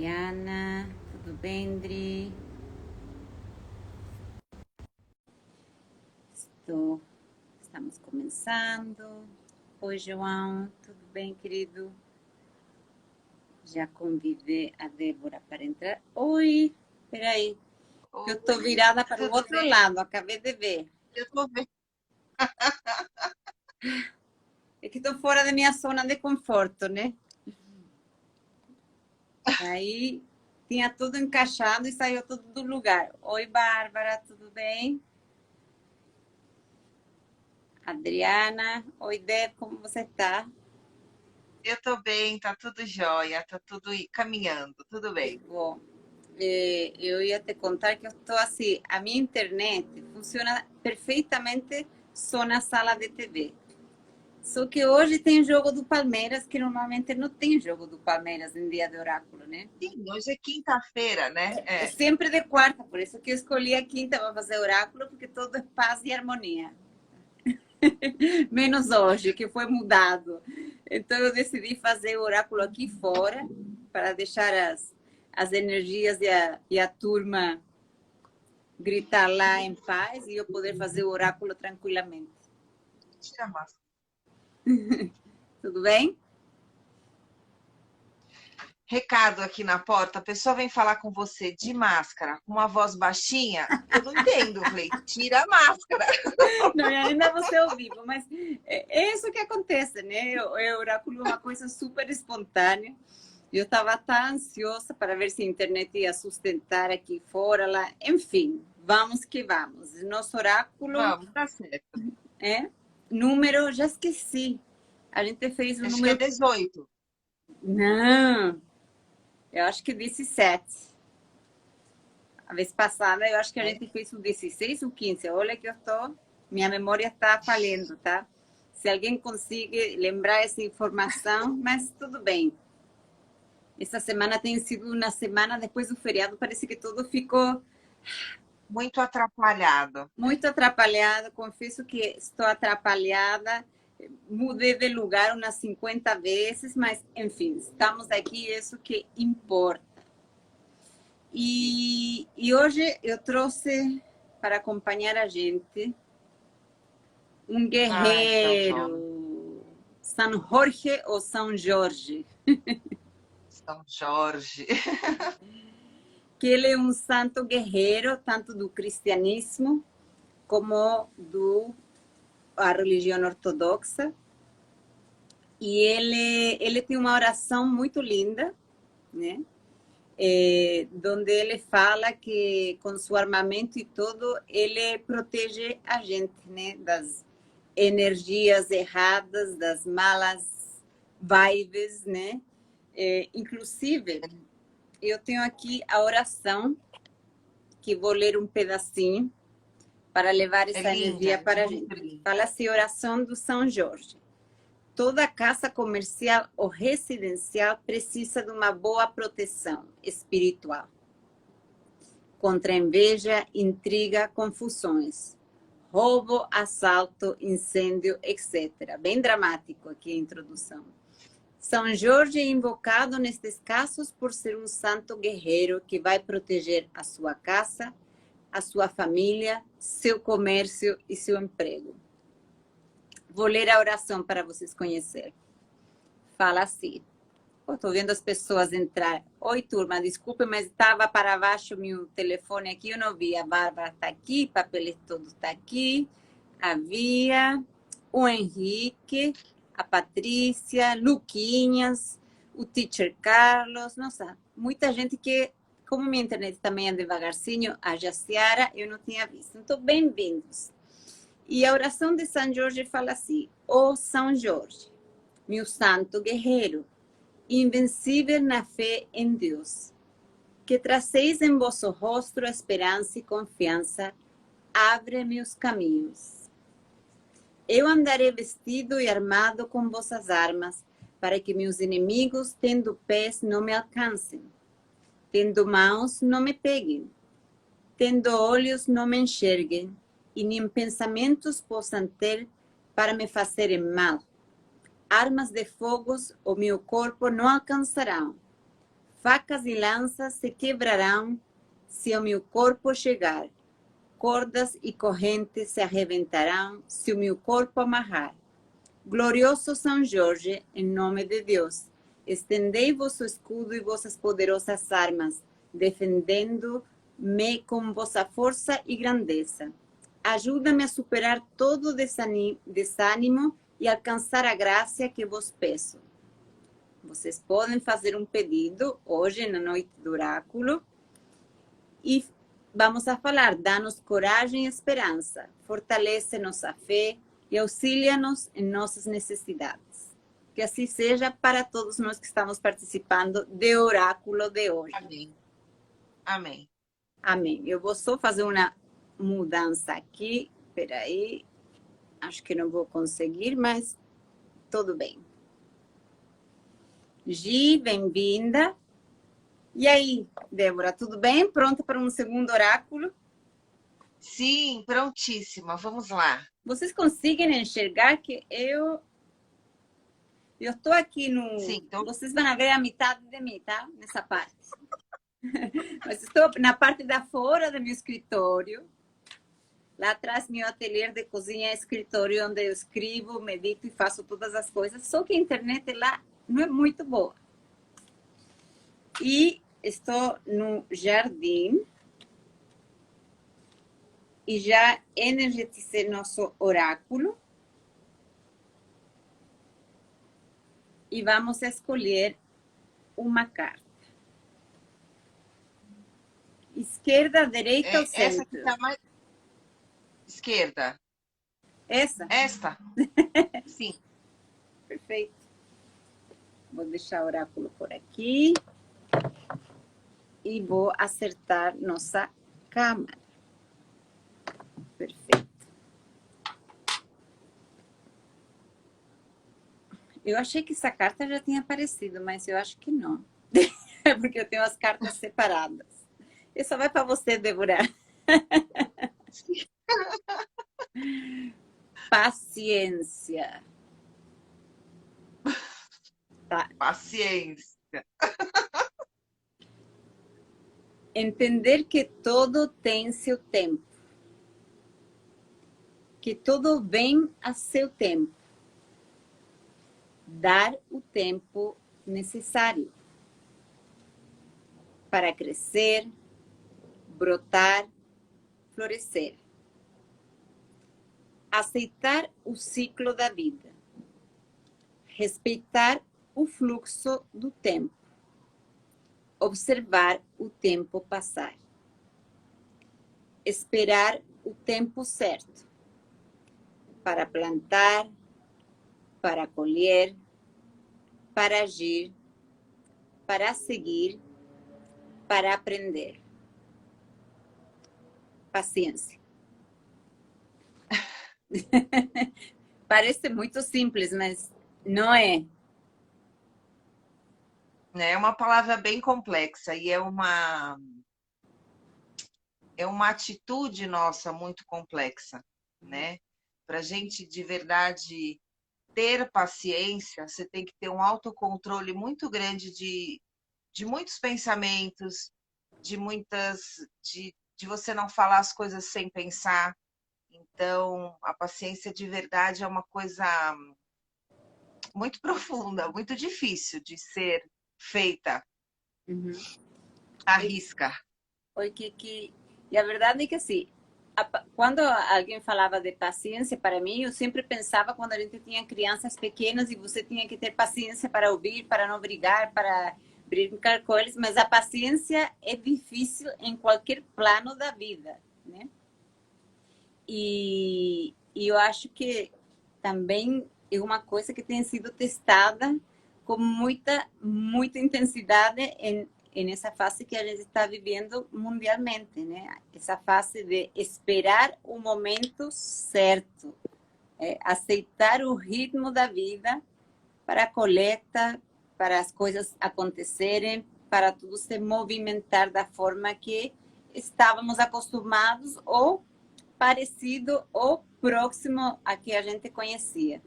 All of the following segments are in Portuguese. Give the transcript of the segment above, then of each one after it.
Adriana, tudo bem, Dri? Estamos começando. Oi, João, tudo bem, querido? Já convidei a Débora para entrar. Oi, peraí, que eu estou Oi, virada para o tudo outro bem? lado, acabei de ver. Eu tô bem. É que estou fora da minha zona de conforto, né? Aí tinha tudo encaixado e saiu tudo do lugar. Oi, Bárbara, tudo bem? Adriana, oi, Deb, como você está? Eu tô bem, tá tudo jóia, tá tudo caminhando, tudo Que bem. bom. Eu ia te contar que eu estou assim, a minha internet funciona perfeitamente só na sala de TV. Só que hoje tem jogo do Palmeiras, que normalmente não tem jogo do Palmeiras em dia de oráculo, né? Sim, hoje é quinta-feira, né? É É, sempre de quarta, por isso que eu escolhi a quinta para fazer oráculo, porque todo é paz e harmonia. Menos hoje, que foi mudado. Então eu decidi fazer o oráculo aqui fora, para deixar as energias e a turma gritar lá em paz e eu poder fazer o oráculo tranquilamente. tira a máscara. Tudo bem? Recado aqui na porta, a pessoa vem falar com você de máscara, com uma voz baixinha, eu não entendo. Eu falei, tira a máscara. Não, ainda você é ao vivo, mas é isso que acontece, né? O oráculo é uma coisa super espontânea. Eu estava tão ansiosa para ver se a internet ia sustentar aqui fora, lá. Enfim, vamos que vamos. Nosso oráculo Vamos, tá certo. é número, já esqueci. A gente fez o Acho que é número. 18. Não, eu acho que 17. A vez passada, eu acho que a É? gente fez o 16 ou 15. Olha que eu estou. Minha memória está falhando, tá? Se alguém consegue lembrar essa informação, mas tudo bem. Essa semana tem sido uma semana depois do feriado, parece que tudo ficou Muito atrapalhado. muito atrapalhado. Confesso que estou atrapalhada. Mudei de lugar umas 50 vezes, mas enfim, estamos aqui, isso que importa. E hoje eu trouxe para acompanhar a gente um Ai, São João, guerreiro, São Jorge ou São Jorge, São Jorge. que ele é um santo guerreiro, tanto do cristianismo como do a religião ortodoxa. E ele tem uma oração muito linda, né? Onde ele fala que com seu armamento e tudo, ele protege a gente, né? Das energias erradas, das malas vibes, né? Inclusive, eu tenho aqui a oração, que vou ler um pedacinho para levar É essa linda, energia é para a muito gente. linda. Fala assim, oração do São Jorge. Toda casa comercial ou residencial precisa de uma boa proteção espiritual contra inveja, intriga, confusões, roubo, assalto, incêndio, etc. Bem dramático aqui a introdução. São Jorge é invocado nestes casos por ser um santo guerreiro que vai proteger a sua casa, a sua família, seu comércio e seu emprego. Vou ler a oração para vocês conhecerem. Fala assim. Estou vendo as pessoas entrar. Oi, turma, desculpe, mas estava para baixo meu telefone aqui, eu não vi. A Bárbara está aqui, papel todo está aqui. Havia o Henrique, a Patrícia, Luquinhas, o teacher Carlos. Nossa, muita gente que, como minha internet também é devagarzinho, a Jaciara, eu não tinha visto. Então, bem-vindos. E a oração de São Jorge fala assim: Ó São Jorge, meu santo guerreiro, invencível na fé em Deus, que trazeis em vosso rosto a esperança e confiança, abre meus caminhos. Eu andarei vestido e armado com vossas armas, para que meus inimigos, tendo pés, não me alcancem, tendo mãos, não me peguem, tendo olhos, não me enxerguem, e nem pensamentos possam ter para me fazerem mal. Armas de fogo o meu corpo não alcançarão. Facas e lanças se quebrarão se o meu corpo chegar. Cordas e correntes se arrebentarão se o meu corpo amarrar. Glorioso São Jorge, em nome de Deus, estendei vosso escudo e vossas poderosas armas, defendendo-me com vossa força e grandeza. Ajuda-me a superar todo desânimo e alcançar a graça que vos peço. Vocês podem fazer um pedido hoje na noite do oráculo e vamos a falar: dá-nos coragem e esperança, fortalece nossa fé e auxilia-nos em nossas necessidades. Que assim seja para todos nós que estamos participando do oráculo de hoje. Amém. Amém. Amém. Eu vou só fazer uma mudança aqui. Espera aí. Acho que não vou conseguir, mas tudo bem. Gi, bem-vinda. E aí, Débora, tudo bem? Pronta para um segundo oráculo? Sim, prontíssima. Vamos lá. Vocês conseguem enxergar que eu estou aqui no... Sim, então... Vocês vão ver a metade de mim, tá? Nessa parte. Mas estou na parte da fora do meu escritório. Lá atrás, meu ateliê de cozinha é escritório, onde eu escrevo, medito e faço todas as coisas. Só que a internet lá não é muito boa. E estou no jardim. E já energetizei nosso oráculo. E vamos escolher uma carta. Esquerda, direita ou centro? Essa aqui está mais... Esquerda. Essa? Esta? Sim. Perfeito. Vou deixar o oráculo por aqui. E vou acertar nossa câmera. Perfeito. Eu achei que essa carta já tinha aparecido, mas eu acho que não. É porque eu tenho as cartas separadas. E só vai para você, Débora. Paciência. Tá. Paciência. Entender que todo tem seu tempo. Que tudo vem a seu tempo. Dar o tempo necessário para crescer, brotar, florescer. Aceitar o ciclo da vida. Respeitar o fluxo do tempo. Observar o tempo passar. Esperar o tempo certo. Para plantar, para colher, para agir, para seguir, para aprender. Paciência. Parece muito simples, mas não é. É uma palavra bem complexa e é uma atitude nossa muito complexa, né? Para a gente de verdade ter paciência, você tem que ter um autocontrole muito grande de muitos pensamentos, de você não falar as coisas sem pensar. Então, a paciência de verdade é uma coisa muito profunda, muito difícil de ser feita à risca. Porque e a verdade é que assim, quando alguém falava de paciência, para mim, eu sempre pensava quando a gente tinha crianças pequenas e você tinha que ter paciência para ouvir, para não brigar, para brincar com eles, mas a paciência é difícil em qualquer plano da vida, né? E eu acho que também é uma coisa que tem sido testada com muita intensidade nessa fase que a gente está vivendo mundialmente, né? Essa fase de esperar o momento certo, aceitar o ritmo da vida para a coleta, para as coisas acontecerem, para tudo se movimentar da forma que estávamos acostumados ou parecido ou próximo a que a gente conhecia.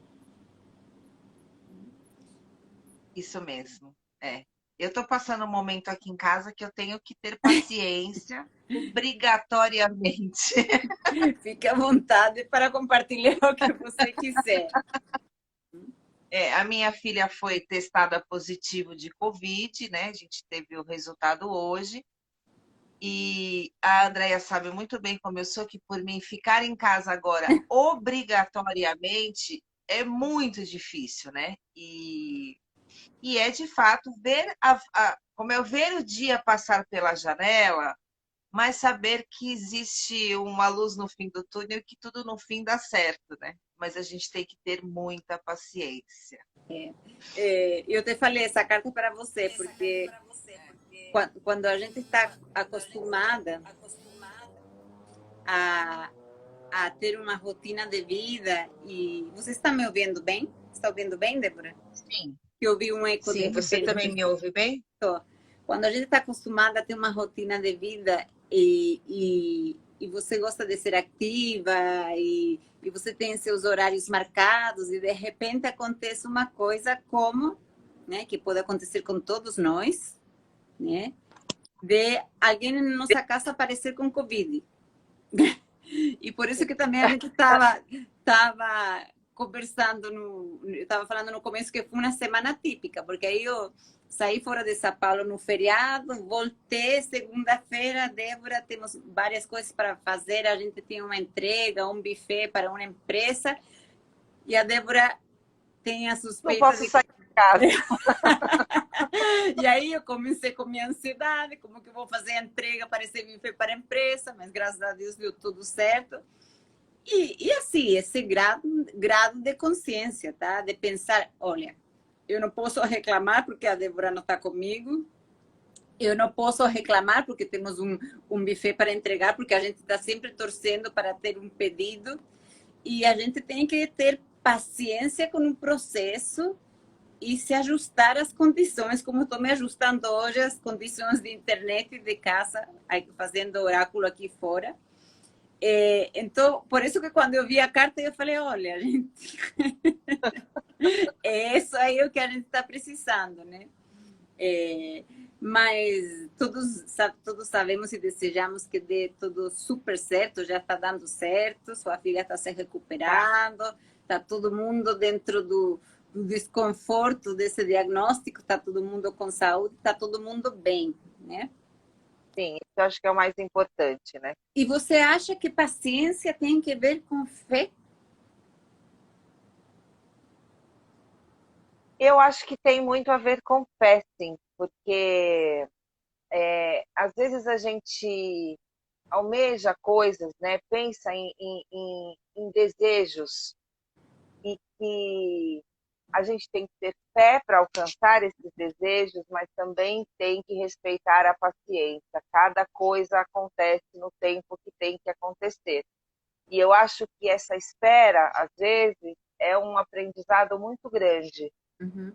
Isso mesmo, é. Eu estou passando um momento aqui em casa que eu tenho que ter paciência, obrigatoriamente. Fique à vontade para compartilhar o que você quiser. A minha filha foi testada positivo de Covid, né? A gente teve o resultado hoje. E a Andrea sabe muito bem como eu sou, que por mim ficar em casa agora obrigatoriamente é muito difícil, né? E é de fato ver como é ver o dia passar pela janela, mas saber que existe uma luz no fim do túnel e que tudo no fim dá certo, né? Mas a gente tem que ter muita paciência. Eu te falei essa carta para você, porque quando a gente está acostumada a, a ter uma rotina de vida, e você está me ouvindo bem? Está ouvindo bem, Débora? Sim. Que eu vi um eco de Sim, você repente. também me ouve bem? Quando a gente está acostumada a ter uma rotina de vida e você gosta de ser ativa e você tem seus horários marcados e de repente acontece uma coisa como, né, que pode acontecer com todos nós, né, de alguém na nossa casa aparecer com Covid. E por isso que também a gente estava conversando, eu estava falando no começo que foi uma semana típica, porque aí eu saí fora de São Paulo no feriado, voltei segunda-feira, Débora, temos várias coisas para fazer, a gente tinha uma entrega, um buffet para uma empresa, e a Débora tem a suspeita Não posso sair de casa. E aí eu comecei com minha ansiedade, como que eu vou fazer a entrega para esse buffet para a empresa, mas graças a Deus deu tudo certo. E assim, esse grado de consciência, tá? De pensar, olha, eu não posso reclamar porque a Débora não está comigo, eu não posso reclamar porque temos um buffet para entregar, porque a gente está sempre torcendo para ter um pedido, e a gente tem que ter paciência com o processo e se ajustar às condições, como estou me ajustando hoje às condições de internet e de casa, fazendo oráculo aqui fora. Então, por isso que quando eu vi a carta, eu falei, olha, gente, é isso aí o que a gente está precisando, né? Mas todos sabemos e desejamos que dê tudo super certo, já está dando certo, sua filha está se recuperando, está todo mundo dentro do desconforto desse diagnóstico, está todo mundo com saúde, está todo mundo bem, né? Sim, isso eu acho que é o mais importante, né? E você acha que paciência tem que ver com fé? Eu acho que tem muito a ver com fé, sim, porque às vezes a gente almeja coisas, né? Pensa em desejos e que a gente tem que ter fé para alcançar esses desejos, mas também tem que respeitar a paciência. Cada coisa acontece no tempo que tem que acontecer. E eu acho que essa espera, às vezes, é um aprendizado muito grande. Uhum.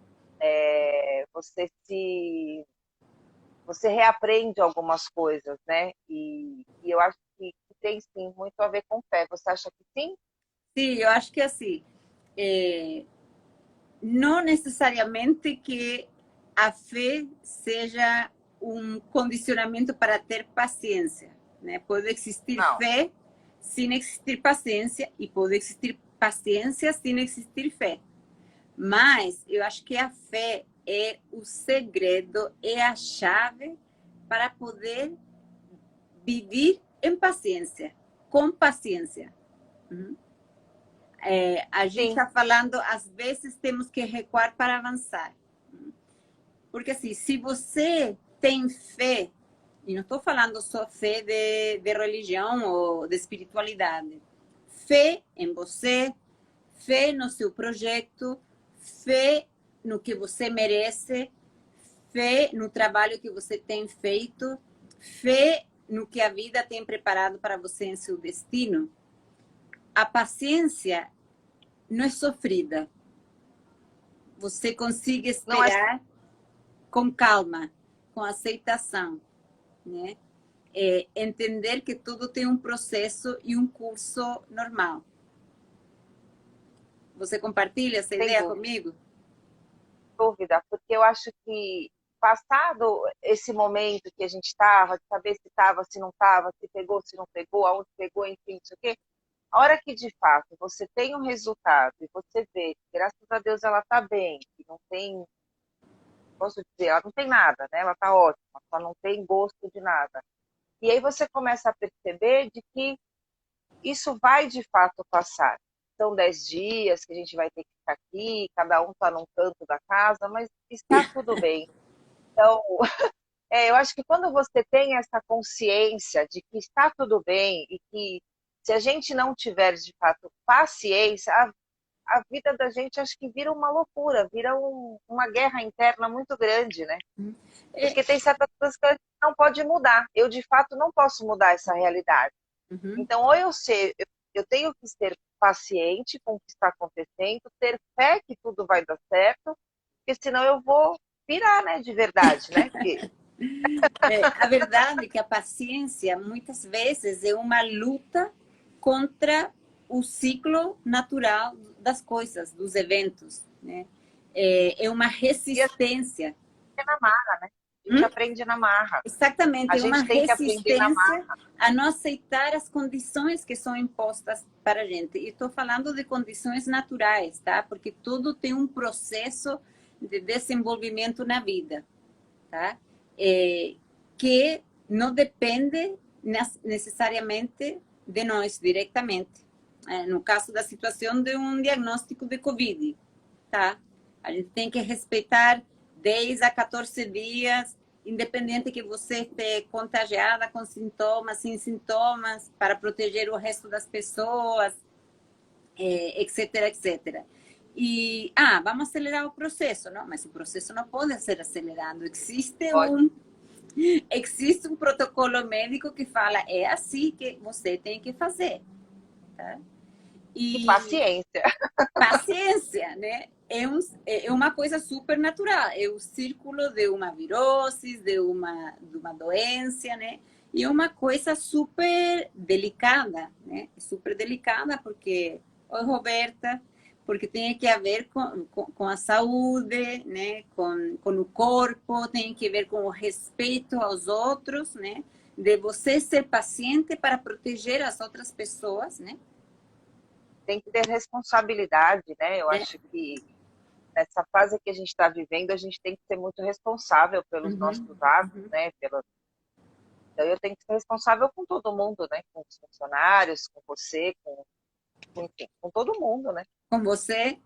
Você reaprende algumas coisas, né? E eu acho que tem sim muito a ver com fé. Você acha que sim? Sim, eu acho que assim, não necessariamente que a fé seja um condicionamento para ter paciência, né? Pode existir Não. fé sem existir paciência e pode existir paciência sem existir fé. Mas eu acho que a fé é o segredo, é a chave para poder viver em paciência, com paciência. A gente Sim, está falando, às vezes temos que recuar para avançar. Porque assim, se você tem fé, e não estou falando só fé de religião ou de espiritualidade, fé em você, fé no seu projeto, fé no que você merece, fé no trabalho que você tem feito, fé no que a vida tem preparado para você em seu destino. A paciência não é sofrida. Você consegue esperar com calma, com aceitação, né? Entender que tudo tem um processo e um curso normal. Você compartilha essa sem ideia dúvida, comigo? porque eu acho que passado esse momento que a gente estava, de saber se estava, se não estava, se pegou, se não pegou, aonde pegou, enfim, não sei o quê. A hora que de fato você tem um resultado e você vê que, graças a Deus, ela está bem, que não tem, posso dizer, ela não tem nada, né? Ela está ótima, só não tem gosto de nada. E aí você começa a perceber de que isso vai de fato passar. São 10 dias que a gente vai ter que ficar aqui, cada um está num canto da casa, mas está tudo bem. Então, eu acho que quando você tem essa consciência de que está tudo bem e que se a gente não tiver de fato paciência, a vida da gente acho que vira uma loucura, vira uma guerra interna muito grande, né? É, Porque tem certas coisas que a gente não pode mudar. Eu, de fato, não posso mudar essa realidade. uhum. Então, ou eu tenho que ser paciente com o que está acontecendo, ter fé que tudo vai dar certo, porque senão eu vou pirar, né, de verdade, né? Porque A verdade é que a paciência, muitas vezes, é uma luta contra o ciclo natural das coisas, dos eventos, né? É uma e a gente resistência. aprende na marra, né? A gente Hum? aprende na marra. A Exatamente, é uma gente tem que aprender na resistência marra. a não aceitar as condições que são impostas para a gente. E estou falando de condições naturais, tá? Porque tudo tem um processo de desenvolvimento na vida, tá? Que não depende necessariamente de nós diretamente. No caso da situação de um diagnóstico de Covid, tá? A gente tem que respeitar 10 a 14 dias, independente que você esteja contagiada com sintomas, sem sintomas, para proteger o resto das pessoas, etc, etc. E, vamos acelerar o processo, não? Mas o processo não pode ser acelerado. Pode Existe um protocolo médico que fala, é assim que você tem que fazer, tá? ter E paciência. paciência, né? É uma coisa super natural, é o círculo de uma virose, de uma doença, né? E é uma coisa super delicada, né? Super delicada porque, oi, Roberta, porque tem que ver com a saúde, né? Com o corpo, tem que ver com o respeito aos outros, né? De você ser paciente para proteger as outras pessoas, né? Tem que ter responsabilidade, né? Eu É. acho que nessa fase que a gente está vivendo, a gente tem que ser muito responsável pelos nossos Uhum, atos, uhum. né? Então, eu tenho que ser responsável com todo mundo, né? Com os funcionários, com você, enfim, com todo mundo, né? Com você,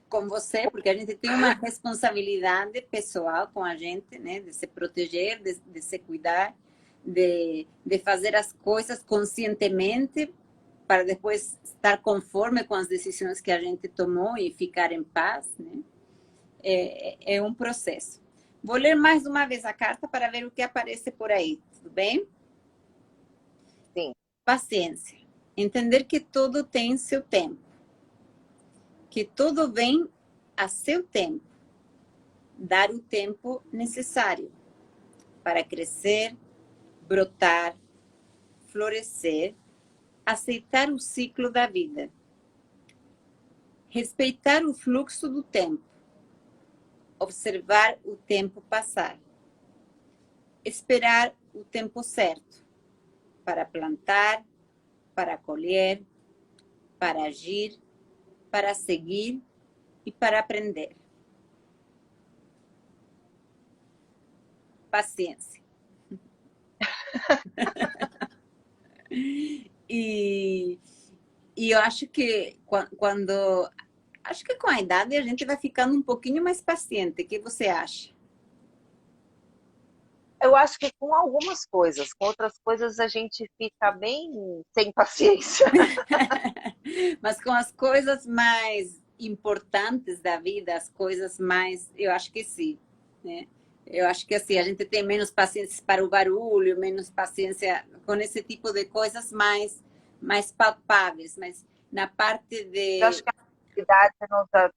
com você, porque a gente tem uma responsabilidade pessoal com a gente, né? De se proteger, de se cuidar, de fazer as coisas conscientemente para depois estar conforme com as decisões que a gente tomou e ficar em paz, né? É um processo. Vou ler mais uma vez a carta para ver o que aparece por aí, tudo bem? Sim, Paciência. Entender que tudo tem seu tempo, que tudo vem a seu tempo. Dar o tempo necessário para crescer, brotar, florescer, aceitar o ciclo da vida, respeitar o fluxo do tempo, observar o tempo passar, esperar o tempo certo para plantar, para colher, para agir, para seguir e para aprender. Paciência. E, e eu acho que quando acho que com a idade a gente vai ficando um pouquinho mais paciente. O que você acha? eu acho que com algumas coisas, com outras coisas a gente fica bem sem paciência. Mas com as coisas mais importantes da vida, as coisas mais, eu acho que sim, né? Eu acho que assim, a gente tem menos paciência para o barulho, menos paciência com esse tipo de coisas mais palpáveis, mas na parte Eu acho de que a maturidade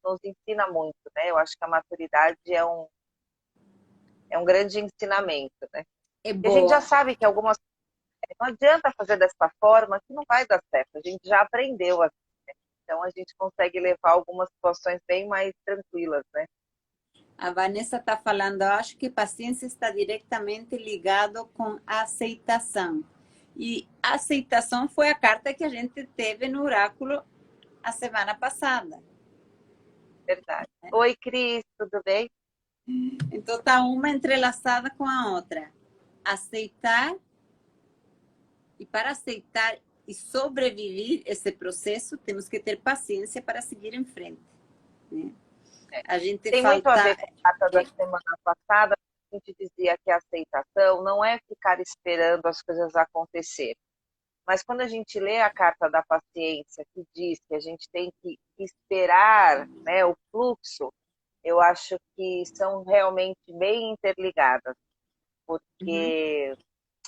nos ensina muito, né? Eu acho que a maturidade é um grande ensinamento, né? é E a gente já boa. sabe que algumas não adianta fazer dessa forma que não vai dar certo. A gente já aprendeu assim, né? Então a gente consegue levar algumas situações bem mais tranquilas, né? A Vanessa está falando, eu acho que paciência está diretamente ligado com a aceitação. E a aceitação foi a carta que a gente teve no oráculo a semana passada. Verdade. Oi, Cris, tudo bem? Então está uma entrelaçada com a outra. Aceitar, e para aceitar e sobreviver esse processo, temos que ter paciência para seguir em frente. Né? A gente Tem muito a ver com a carta da semana passada. A gente dizia que a aceitação não é ficar esperando as coisas acontecerem. Mas quando a gente lê a carta da paciência, que diz que a gente tem que esperar, né, o fluxo, eu acho que são realmente bem interligadas, porque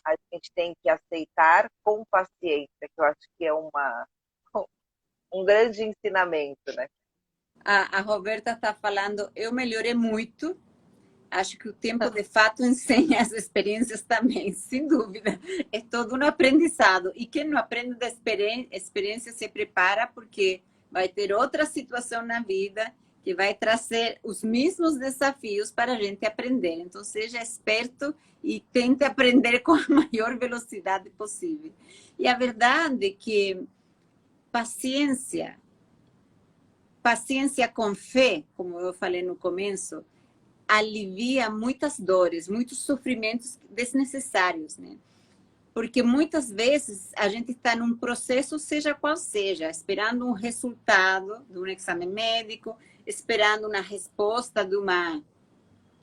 a gente tem que aceitar com paciência, que eu acho que é um grande ensinamento, né? A Roberta está falando, eu melhorei muito. Acho que o tempo, de fato, ensina as experiências também, sem dúvida. É todo um aprendizado. E quem não aprende da experiência se prepara, porque vai ter outra situação na vida que vai trazer os mesmos desafios para a gente aprender. Então, seja esperto e tente aprender com a maior velocidade possível. E a verdade é que paciência com fé, como eu falei no começo, alivia muitas dores, muitos sofrimentos desnecessários, né? Porque muitas vezes a gente está num processo, seja qual seja, esperando um resultado de um exame médico, esperando uma resposta de uma...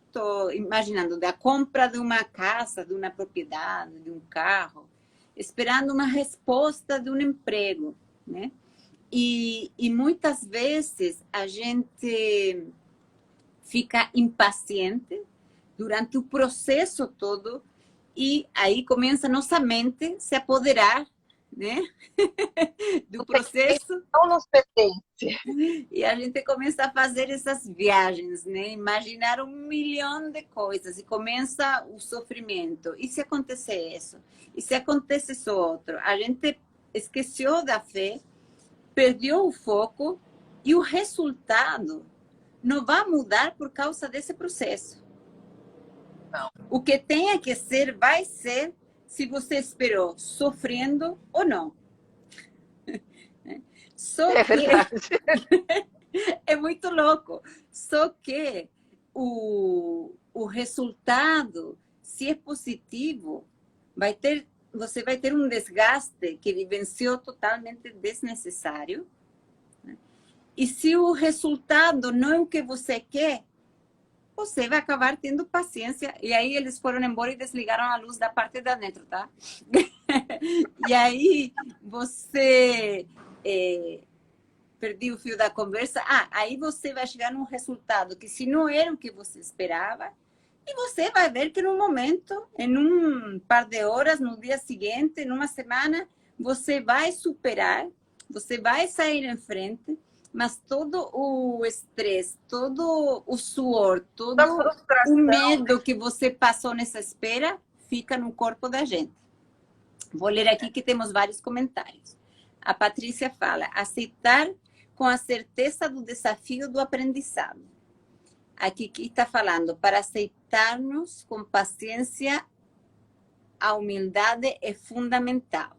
Estou imaginando, da compra de uma casa, de uma propriedade, de um carro, esperando uma resposta de um emprego, né? E muitas vezes a gente fica impaciente durante o processo todo e aí começa nossa mente se apoderar, né, do processo. Não nos pertence. E a gente começa a fazer essas viagens, né, imaginar 1 milhão de coisas e começa o sofrimento. E se acontecer isso? E se acontecer isso outro? A gente esqueceu da fé, perdeu o foco e o resultado não vai mudar por causa desse processo. Não. O que tenha que ser, vai ser se você esperou sofrendo ou não. Só É que verdade. é muito louco. Só que o resultado, se é positivo, você vai ter um desgaste que vivenciou totalmente desnecessário. E se o resultado não é o que você quer, você vai acabar tendo paciência. E aí eles foram embora e desligaram a luz da parte de dentro, tá? E aí você perdi o fio da conversa. Aí você vai chegar num resultado que se não era o que você esperava, e você vai ver que no momento, em um par de horas, no dia seguinte, numa semana, você vai superar, você vai sair em frente, mas todo o estresse, todo o suor, todo o medo que você passou nessa espera, fica no corpo da gente. Vou ler aqui que temos vários comentários. A Patrícia fala, aceitar com a certeza do desafio do aprendizado. Aqui que está falando, para aceitar-nos com paciência, a humildade é fundamental.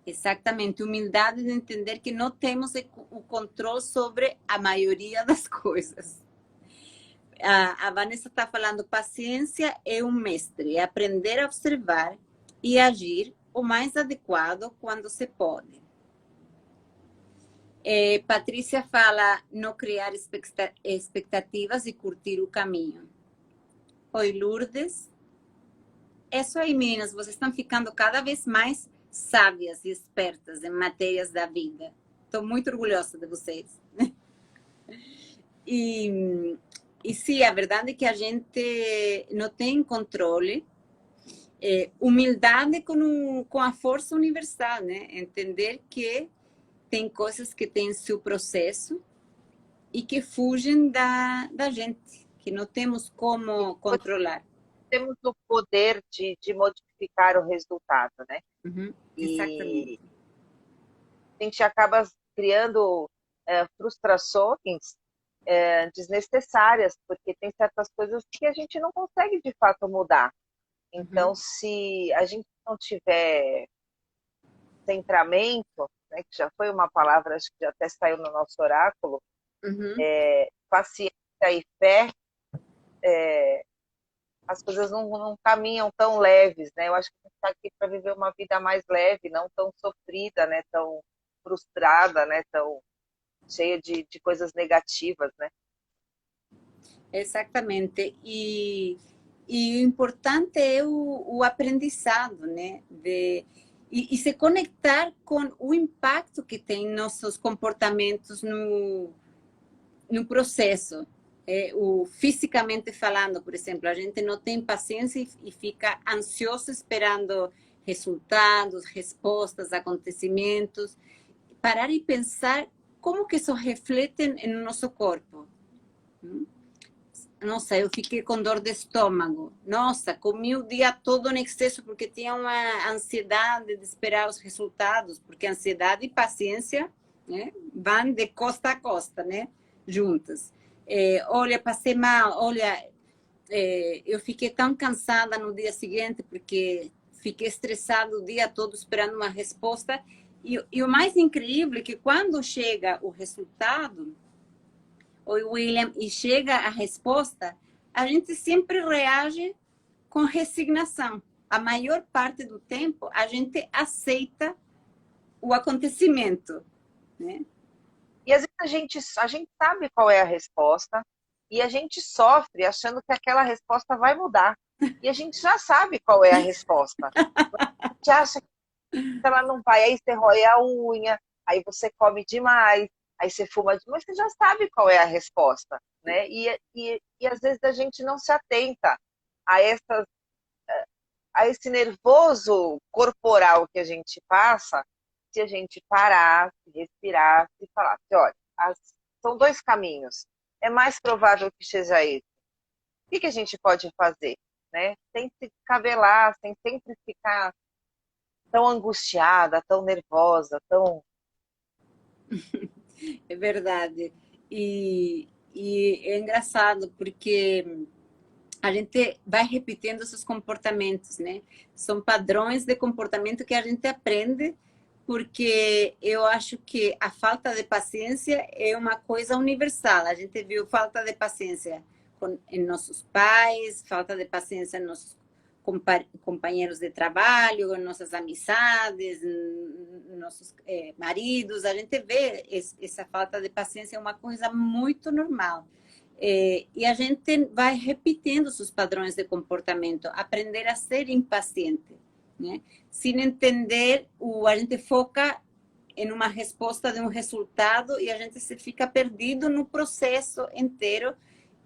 Exatamente, humildade de entender que não temos o controle sobre a maioria das coisas. A Vanessa está falando, paciência é um mestre, é aprender a observar e agir o mais adequado quando se pode. Patrícia fala, não criar expectativas e curtir o caminho. Oi, Lourdes. É isso aí, meninas, vocês estão ficando cada vez mais sábias e espertas em matérias da vida. Estou muito orgulhosa de vocês. E sim, a verdade é que a gente não tem controle. Humildade com a força universal, né? Entender que tem coisas que têm seu processo e que fugem da gente, que não temos como controlar. Temos o poder de modificar o resultado, né? Exatamente. E a gente acaba criando frustrações desnecessárias, porque tem certas coisas que a gente não consegue de fato mudar. Então, se a gente não tiver centramento, né, que já foi uma palavra, acho que já até saiu no nosso oráculo, Uhum. paciência e fé, as coisas não caminham tão leves, né? Eu acho que a gente está aqui para viver uma vida mais leve, não tão sofrida, né? Tão frustrada, né? Tão cheia de coisas negativas, né? Exatamente. E o importante é o aprendizado, né? E se conectar com o impacto que tem nossos comportamentos no processo. Fisicamente falando, por exemplo, a gente não tem paciência e fica ansioso esperando resultados, respostas, acontecimentos. Parar e pensar como que isso reflete no nosso corpo. Nossa, eu fiquei com dor de estômago. Nossa, comi o dia todo em excesso porque tinha uma ansiedade de esperar os resultados, porque ansiedade e paciência, né, vão de costa a costa, né, juntas. Olha, passei mal, olha, eu fiquei tão cansada no dia seguinte porque fiquei estressada o dia todo esperando uma resposta. E o mais incrível é que quando chega o resultado, oi, William, e chega a resposta, a gente sempre reage com resignação. A maior parte do tempo, a gente aceita o acontecimento, né? E às vezes a gente sabe qual é a resposta e a gente sofre achando que aquela resposta vai mudar. E a gente já sabe qual é a resposta. A gente acha que ela não vai, aí você rói a unha, aí você come demais, aí você fuma demais, você já sabe qual é a resposta, né? E às vezes a gente não se atenta a essas a esse nervoso corporal que a gente passa, se a gente parar, se respirar, se falar, olha, são dois caminhos. É mais provável que seja esse. O que a gente pode fazer? Né? Sem se cabelar, sem sempre ficar tão angustiada, tão nervosa, tão... É verdade. E é engraçado porque a gente vai repetindo esses comportamentos, né? São padrões de comportamento que a gente aprende, porque eu acho que a falta de paciência é uma coisa universal. A gente viu falta de paciência em nossos pais, falta de paciência em nossos companheiros de trabalho, em nossas amizades, nossos maridos. A gente vê essa falta de paciência é uma coisa muito normal. E a gente vai repetindo os padrões de comportamento, aprender a ser impaciente, né? Sem entender, a gente foca em uma resposta de um resultado e a gente se fica perdido no processo inteiro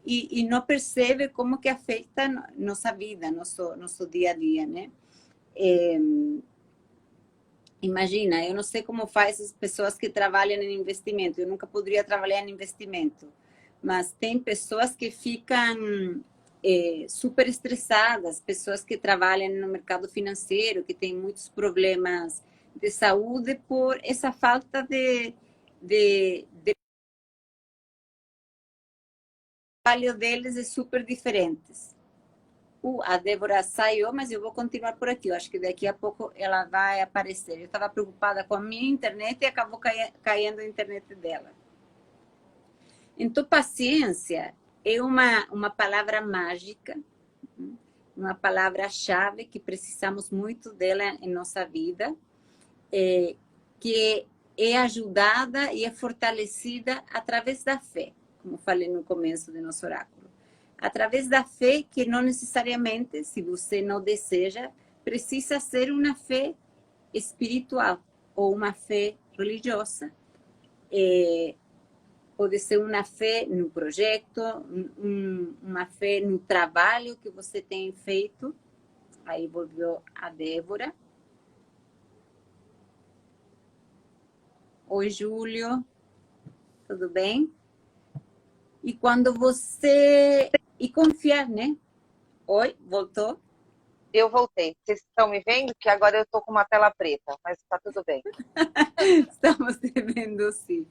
e não percebe como que afeta nossa vida, nosso dia a dia, né? Imagina, eu não sei como faz as pessoas que trabalham em investimento, eu nunca poderia trabalhar em investimento, mas tem pessoas que ficam super estressadas, pessoas que trabalham no mercado financeiro, que têm muitos problemas de saúde por essa falta de trabalho deles é super diferentes. A Débora saiu, mas eu vou continuar por aqui. Eu acho que daqui a pouco ela vai aparecer. Eu estava preocupada com a minha internet e acabou caindo a internet dela. Então, paciência é uma palavra mágica, uma palavra-chave que precisamos muito dela em nossa vida, que é ajudada e é fortalecida através da fé, como falei no começo do nosso oráculo. Através da fé que não necessariamente, se você não deseja, precisa ser uma fé espiritual ou uma fé religiosa. Pode ser uma fé no projeto, uma fé no trabalho que você tem feito. Aí voltou a Débora. Oi, Júlio. Tudo bem? E quando você... E confiar, né? Oi, voltou? Eu voltei. Vocês estão me vendo? Que agora eu estou com uma tela preta, mas está tudo bem. Estamos te vendo, sim.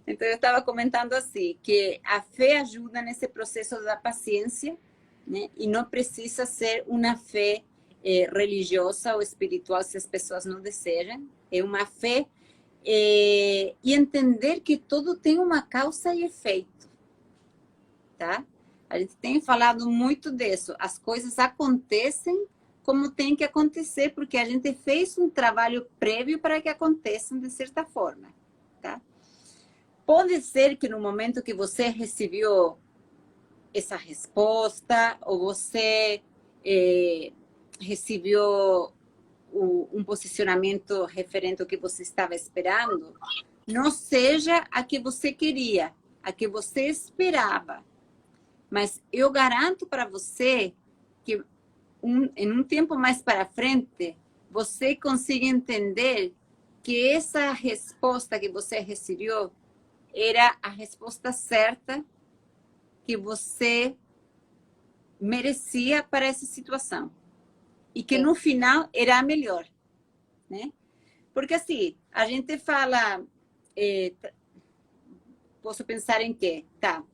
Então, eu estava comentando assim, que a fé ajuda nesse processo da paciência, né? E não precisa ser uma fé religiosa ou espiritual se as pessoas não desejam. É uma fé e entender que tudo tem uma causa e efeito, tá? A gente tem falado muito disso. As coisas acontecem como tem que acontecer, porque a gente fez um trabalho prévio para que aconteçam de certa forma, tá? Pode ser que no momento que você recebeu essa resposta, ou você recebeu um posicionamento referente ao que você estava esperando, não seja a que você queria, a que você esperava. Mas eu garanto para você que em um tempo mais para frente, você consiga entender que essa resposta que você recebeu era a resposta certa que você merecia para essa situação. E que no final era a melhor, né? Porque assim, a gente fala, posso pensar em quê? Tá,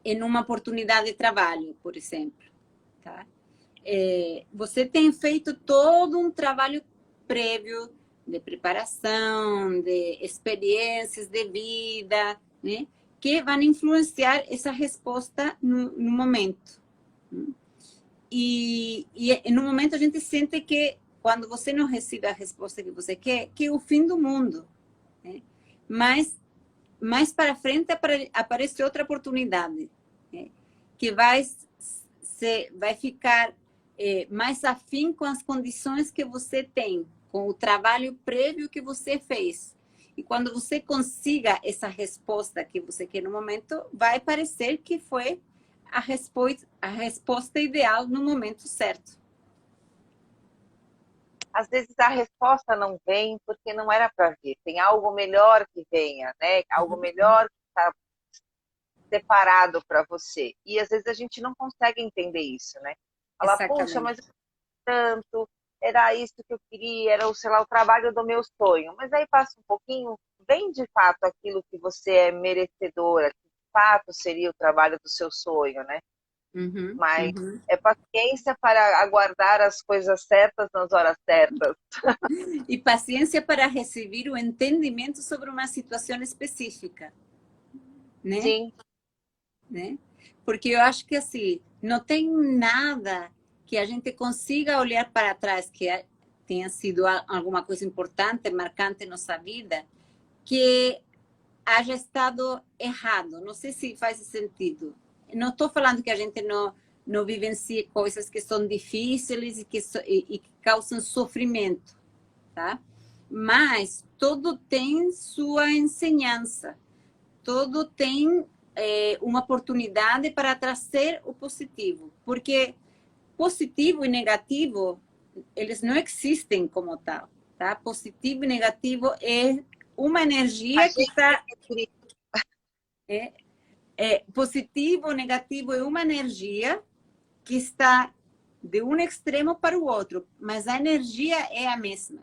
em uma oportunidade de trabalho, por exemplo, tá? Você tem feito todo um trabalho prévio de preparação, de experiências de vida, né? Que vão influenciar essa resposta no momento. E no momento a gente sente que quando você não recebe a resposta que você quer, que é o fim do mundo, né? Mas mais para frente aparece outra oportunidade, né? Que vai ficar mais afim com as condições que você tem, com o trabalho prévio que você fez. E quando você consiga essa resposta que você quer no momento, vai parecer que foi a resposta ideal no momento certo. Às vezes a resposta não vem porque não era para vir. Tem algo melhor que venha, né? Algo melhor que está separado para você. E às vezes a gente não consegue entender isso, né? Falar, puxa, mas tanto, era isso que eu queria, era, sei lá, o trabalho do meu sonho. Mas aí passa um pouquinho, vem de fato aquilo que você é merecedora, que de fato seria o trabalho do seu sonho, né? Mas é paciência para aguardar as coisas certas nas horas certas. E paciência para receber o entendimento sobre uma situação específica, né? Sim. Né? Porque eu acho que assim, não tem nada que a gente consiga olhar para trás que tenha sido alguma coisa importante, marcante em nossa vida, que haja estado errado. Não sei se faz sentido. Não estou falando que a gente não vivencie coisas que são difíceis e que causam sofrimento, tá? Mas tudo tem sua ensinança, tudo tem uma oportunidade para trazer o positivo, porque positivo e negativo, eles não existem como tal, tá? Positivo e negativo é uma energia que está... positivo ou negativo é uma energia que está de um extremo para o outro, mas a energia é a mesma,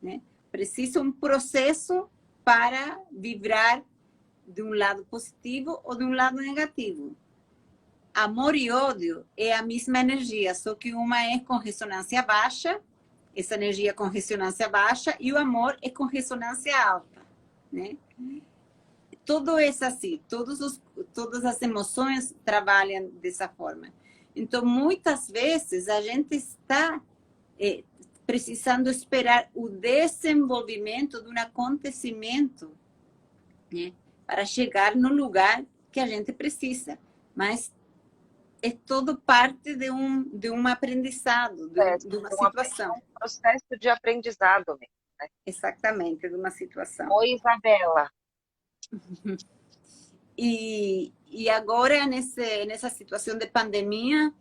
né? Precisa um processo para vibrar de um lado positivo ou de um lado negativo. Amor e ódio é a mesma energia, só que uma é com ressonância baixa, essa energia com ressonância baixa, e o amor é com ressonância alta, né? Tudo é assim, todas as emoções trabalham dessa forma. Então, muitas vezes, a gente está precisando esperar o desenvolvimento de um acontecimento, né, para chegar no lugar que a gente precisa. Mas é todo parte de um aprendizado, de uma situação. Um processo de aprendizado mesmo, né? Exatamente, de uma situação. Oi, Isabela. E agora, nessa situação de pandemia,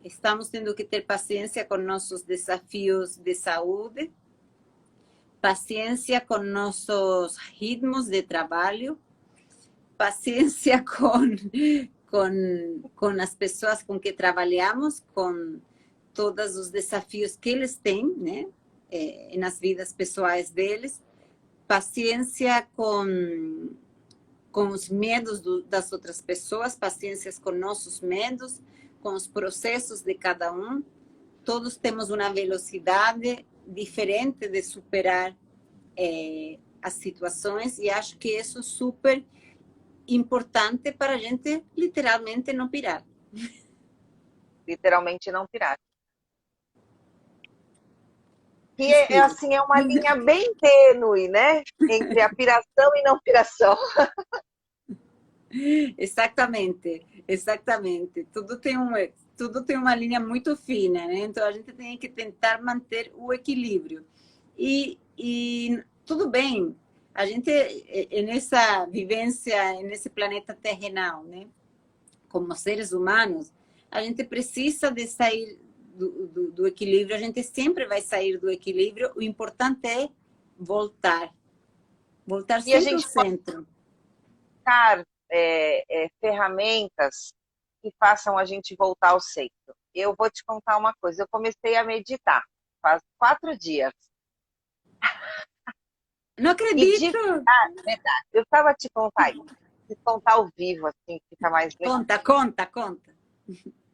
estamos tendo que ter paciência com nossos desafios de saúde, paciência com nossos ritmos de trabalho, paciência com as pessoas com que trabalhamos, com todos os desafios que eles têm, né, nas vidas pessoais deles, paciência com com os medos das outras pessoas, paciência com nossos medos, com os processos de cada um. Todos temos uma velocidade diferente de superar as situações, e acho que isso é super importante para a gente literalmente não pirar. Literalmente não pirar. Que assim, é uma linha bem tênue, né? Entre a piração e não piração. Exatamente, exatamente. Tudo tem uma linha muito fina, né? Então a gente tem que tentar manter o equilíbrio. E tudo bem, a gente, nessa vivência, nesse planeta terrenal, né? Como seres humanos, a gente precisa de sair do equilíbrio, a gente sempre vai sair do equilíbrio, o importante é voltar sempre ao centro. Buscar ferramentas que façam a gente voltar ao centro. Eu vou te contar uma coisa, eu comecei a meditar faz 4 dias. Não acredito! Verdade, eu estava te contar ao vivo, assim, fica mais legal. Conta.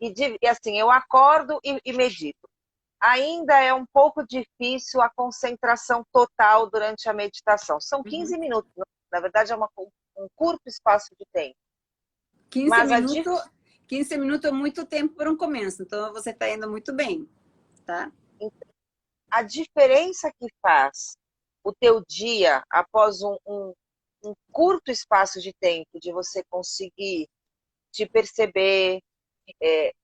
E assim, eu acordo e medito. Ainda é um pouco difícil a concentração total durante a meditação. São 15 minutos, na verdade é um curto espaço de tempo. 15 minutos é muito tempo para um começo, então você está indo muito bem, tá? Então, a diferença que faz o teu dia após um curto espaço de tempo de você conseguir te perceber,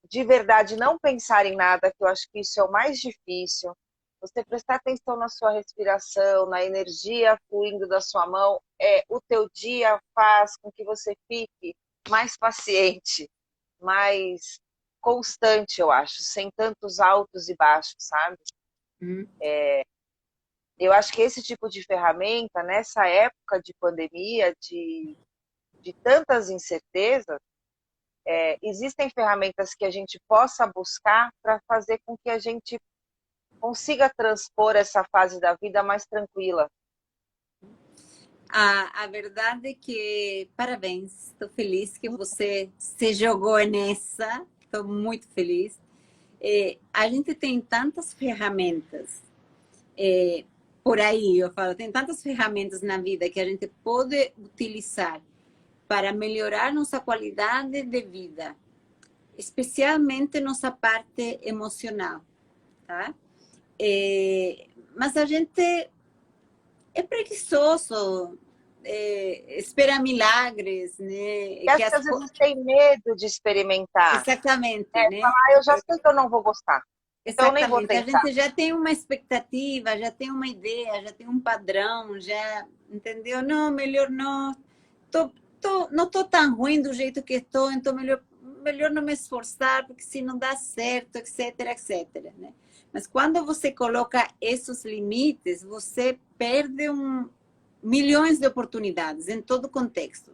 de verdade não pensar em nada, que eu acho que isso é o mais difícil, você prestar atenção na sua respiração, na energia fluindo da sua mão, o teu dia faz com que você fique mais paciente, mais constante, eu acho, sem tantos altos e baixos, sabe? Eu acho que esse tipo de ferramenta, nessa época de pandemia, de tantas incertezas, existem ferramentas que a gente possa buscar para fazer com que a gente consiga transpor essa fase da vida mais tranquila. A verdade é que, parabéns, estou feliz que você se jogou nessa, estou muito feliz. A gente tem tantas ferramentas, por aí eu falo, tem tantas ferramentas na vida que a gente pode utilizar para melhorar nossa qualidade de vida, especialmente nossa parte emocional, tá? Mas a gente é preguiçoso, espera milagres, né? E às vezes tem medo de experimentar. Exatamente, né? Falar, eu já sei que eu não vou gostar. Então eu nem vou tentar. A gente já tem uma expectativa, já tem uma ideia, já tem um padrão, já, entendeu? Não, melhor não. Não estou tão ruim do jeito que estou, então melhor não me esforçar, porque se não dá certo, etc, etc, né? Mas quando você coloca esses limites, você perde milhões de oportunidades em todo contexto,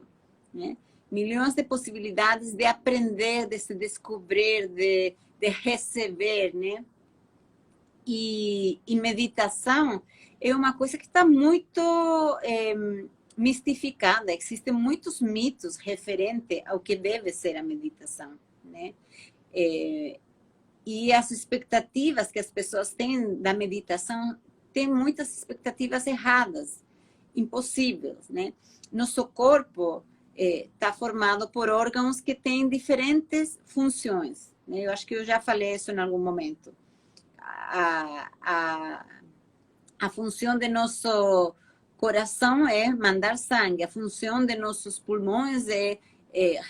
né? Milhões de possibilidades de aprender, de se descobrir, de receber, né? E meditação é uma coisa que está muito mistificada. Existem muitos mitos referente ao que deve ser a meditação, né? E as expectativas que as pessoas têm da meditação, tem muitas expectativas erradas, impossíveis, né? Nosso corpo está formado por órgãos que têm diferentes funções, né? Eu acho que eu já falei isso em algum momento. A função de nosso coração é mandar sangue, a função de nossos pulmões é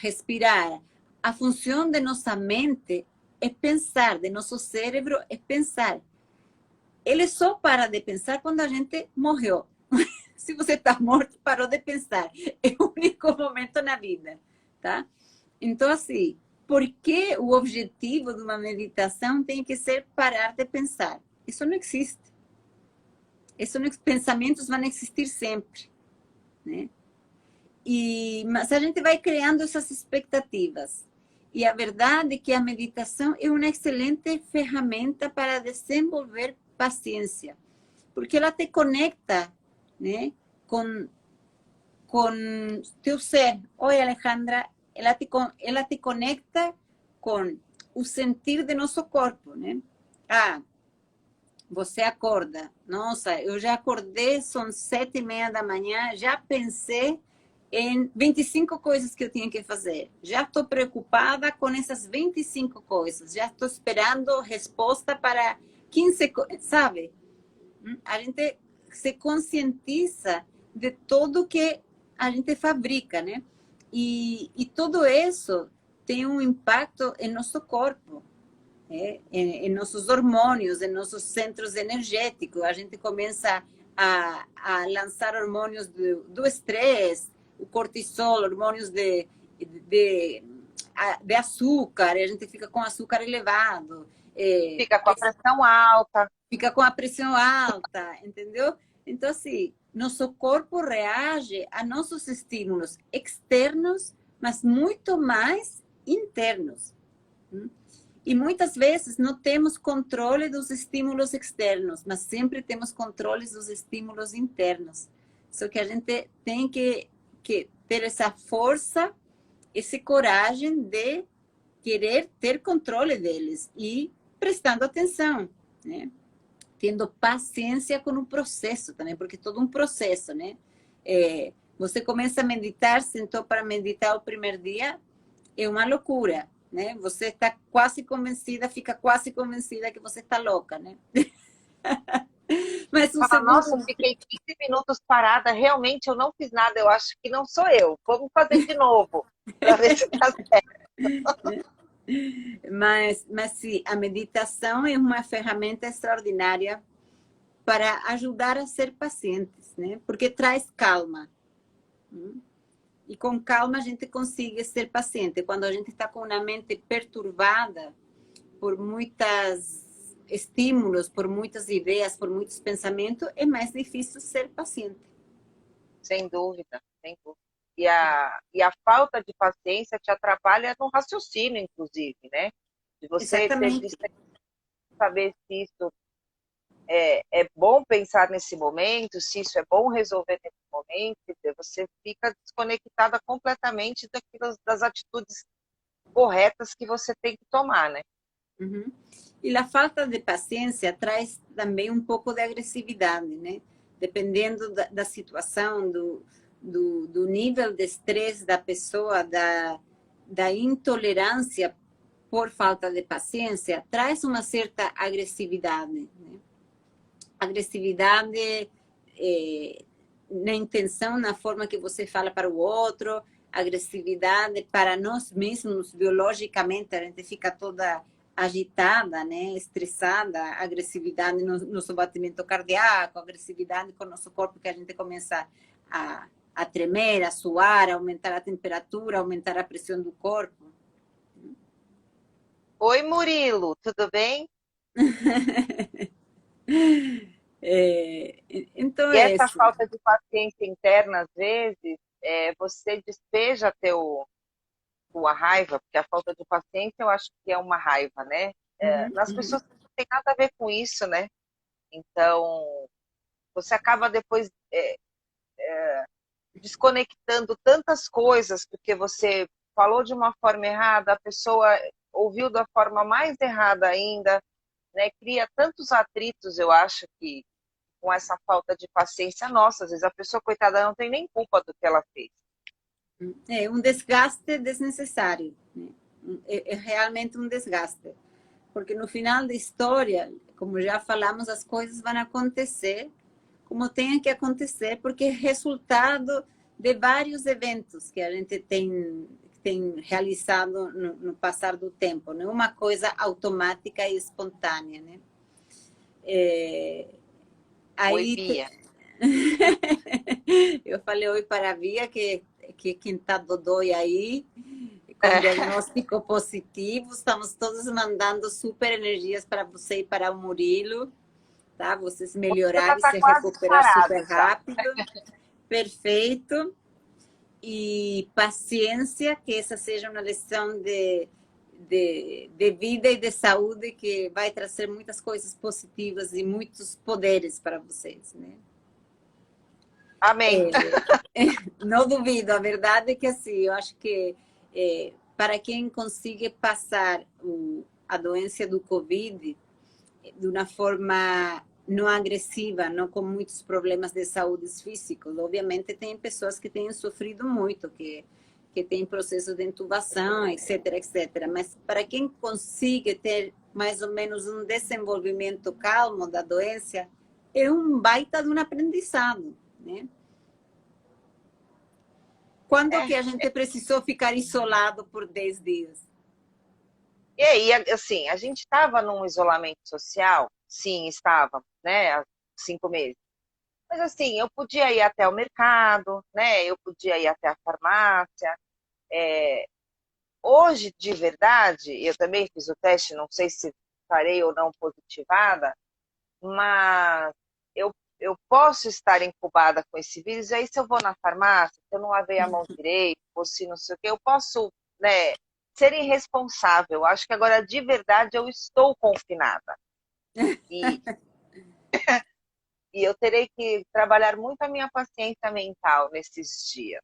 respirar, a função de nossa mente é pensar, de nosso cérebro é pensar. Ele só para de pensar quando a gente morreu. Se você está morto, parou de pensar. É o único momento na vida, tá? Então, assim, por que o objetivo de uma meditação tem que ser parar de pensar? Isso não existe. Pensamentos vão existir sempre, né? Mas a gente vai criando essas expectativas. E a verdade é que a meditação é uma excelente ferramenta para desenvolver paciência, porque ela te conecta, né, com com teu ser. Oi, Alejandra, ela te conecta com o sentir de nosso corpo, né? Ah, você acorda. Nossa, eu já acordei, são 7:30 da manhã, já pensei em 25 coisas que eu tinha que fazer. Já estou preocupada com essas 25 coisas. Já estou esperando resposta para 15 coisas, sabe? A gente se conscientiza de tudo que a gente fabrica, né? E tudo isso tem um impacto em nosso corpo, em nossos hormônios, em nossos centros energéticos. A gente começa a lançar hormônios do estresse, o cortisol, hormônios de açúcar, e a gente fica com açúcar elevado. Fica com a pressão alta. Fica com a pressão alta, entendeu? Então, assim, nosso corpo reage a nossos estímulos externos, mas muito mais internos. E muitas vezes não temos controle dos estímulos externos, mas sempre temos controle dos estímulos internos. Só que a gente tem que ter essa força, essa coragem de querer ter controle deles e prestando atenção, né? Tendo paciência com o processo também, porque é todo um processo, né? Você começa a meditar, sentou para meditar o primeiro dia, é uma loucura, né? Você está quase convencida, fica quase convencida que você está louca, né? Mas o Fala, segundo... nossa, fiquei 15 minutos parada, realmente eu não fiz nada, eu acho que não sou eu. Vamos fazer de novo, para ver se está certo. Mas sim, a meditação é uma ferramenta extraordinária para ajudar a ser pacientes, né? Porque traz calma. E com calma a gente consegue ser paciente. Quando a gente está com a mente perturbada por muitos estímulos, por muitas ideias, por muitos pensamentos, é mais difícil ser paciente. Sem dúvida, sem dúvida. E a falta de paciência te atrapalha no raciocínio, inclusive, né? De você Exatamente. saber se isso é bom pensar nesse momento, se isso é bom resolver nesse momento, você fica desconectada completamente das atitudes corretas que você tem que tomar, né? Uhum. E a falta de paciência traz também um pouco de agressividade, né? Dependendo da situação, do nível de estresse da pessoa, da intolerância por falta de paciência, traz uma certa agressividade, né? Agressividade na intenção, na forma que você fala para o outro, agressividade para nós mesmos, biologicamente, a gente fica toda agitada, né, estressada, agressividade no nosso batimento cardíaco, agressividade com o nosso corpo, que a gente começa a tremer, a suar, a aumentar a temperatura, aumentar a pressão do corpo. Oi, Murilo, tudo bem? Então E é essa isso. falta de paciência interna, às vezes, você despeja tua raiva, porque a falta de paciência eu acho que é uma raiva, né? Uhum, Nas uhum. pessoas que não tem nada a ver com isso, né? Então, você acaba depois desconectando tantas coisas, porque você falou de uma forma errada, a pessoa ouviu da forma mais errada ainda, né? Cria tantos atritos, eu acho que com essa falta de paciência nossa, às vezes a pessoa, coitada, não tem nem culpa do que ela fez. É um desgaste desnecessário, né? É realmente um desgaste. Porque no final da história, como já falamos, as coisas vão acontecer como tem que acontecer, porque é resultado de vários eventos que a gente tem realizado no passar do tempo, não é uma coisa automática e espontânea, né? Oi, Aí Bia. eu falei oi para a Bia, que quem está dodói aí, com diagnóstico positivo, estamos todos mandando super energias para você e para o Murilo, tá? Vocês Você melhorar já e está se quase recuperar super sarado já. rápido. Perfeito. E paciência, que essa seja uma lição de vida e de saúde que vai trazer muitas coisas positivas e muitos poderes para vocês, né? Amém. Não duvido, a verdade é que assim, eu acho que para quem consegue passar a doença do Covid de uma forma não agressiva, não com muitos problemas de saúde físicos, obviamente tem pessoas que têm sofrido muito, que têm processo de intubação, etc, etc. Mas para quem consiga ter mais ou menos um desenvolvimento calmo da doença, é um baita de um aprendizado, né? Quando que a gente precisou ficar isolado por 10 dias? E aí, assim, a gente estava num isolamento social, sim, estava, né, há 5 meses. Mas assim, eu podia ir até o mercado, né? Eu podia ir até a farmácia. Hoje, de verdade, eu também fiz o teste, não sei se estarei ou não positivada, mas eu posso estar incubada com esse vírus, e aí se eu vou na farmácia, se eu não lavei a mão direito, ou se não sei o quê, eu posso, né, ser irresponsável. Acho que agora, de verdade, eu estou confinada. E, e eu terei que trabalhar muito a minha paciência mental nesses dias.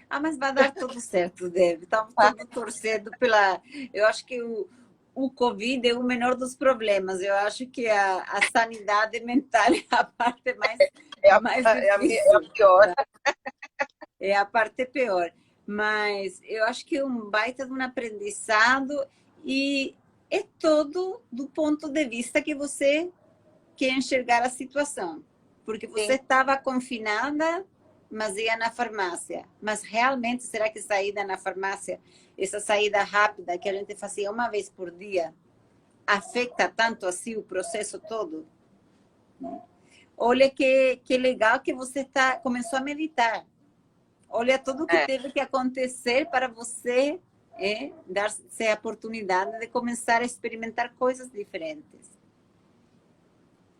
Ah, mas vai dar tudo certo, Deve. Estamos todos torcendo pela. Eu acho que o Covid é o menor dos problemas. Eu acho que a sanidade mental é a parte mais É a difícil. pior. Tá? É a parte pior. Mas eu acho que é um baita de um aprendizado e é todo do ponto de vista que você quer enxergar a situação. Porque você Sim. estava confinada, mas ia na farmácia. Mas realmente, será que saída na farmácia, essa saída rápida que a gente fazia uma vez por dia, afeta tanto assim o processo todo? Olha que legal que você começou a meditar. Olha tudo o que É. teve que acontecer para você dar-se a oportunidade de começar a experimentar coisas diferentes.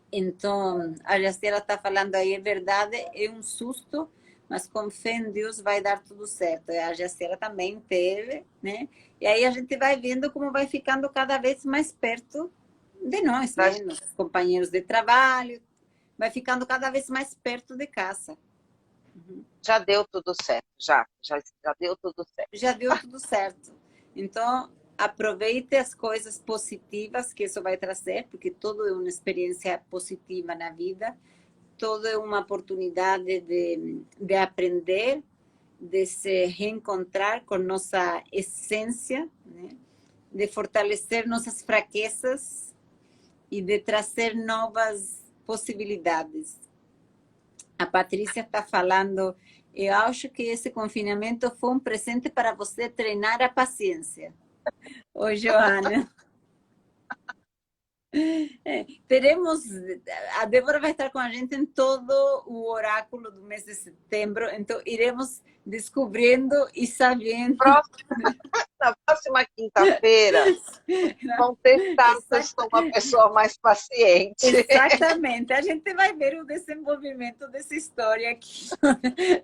Então, a Jaciela está falando aí, é verdade, é um susto, mas com fé em Deus vai dar tudo certo. A Jaciela também teve, né? E aí a gente vai vendo como vai ficando cada vez mais perto de nós, né? Nossos companheiros de trabalho, vai ficando cada vez mais perto de casa. Já deu tudo certo, já deu tudo certo. Já deu tudo certo. Então, aproveite as coisas positivas que isso vai trazer, porque tudo é uma experiência positiva na vida, tudo é uma oportunidade de aprender, de se reencontrar com nossa essência, né? De fortalecer nossas fraquezas e de trazer novas possibilidades. A Patrícia está falando, eu acho que esse confinamento foi um presente para você treinar a paciência. Oi, Joana. Teremos, a Débora vai estar com a gente em todo o oráculo do mês de setembro, então iremos descobrindo e sabendo. Na próxima quinta-feira, vão testar se eu sou uma pessoa mais paciente. Exatamente, a gente vai ver o desenvolvimento dessa história aqui,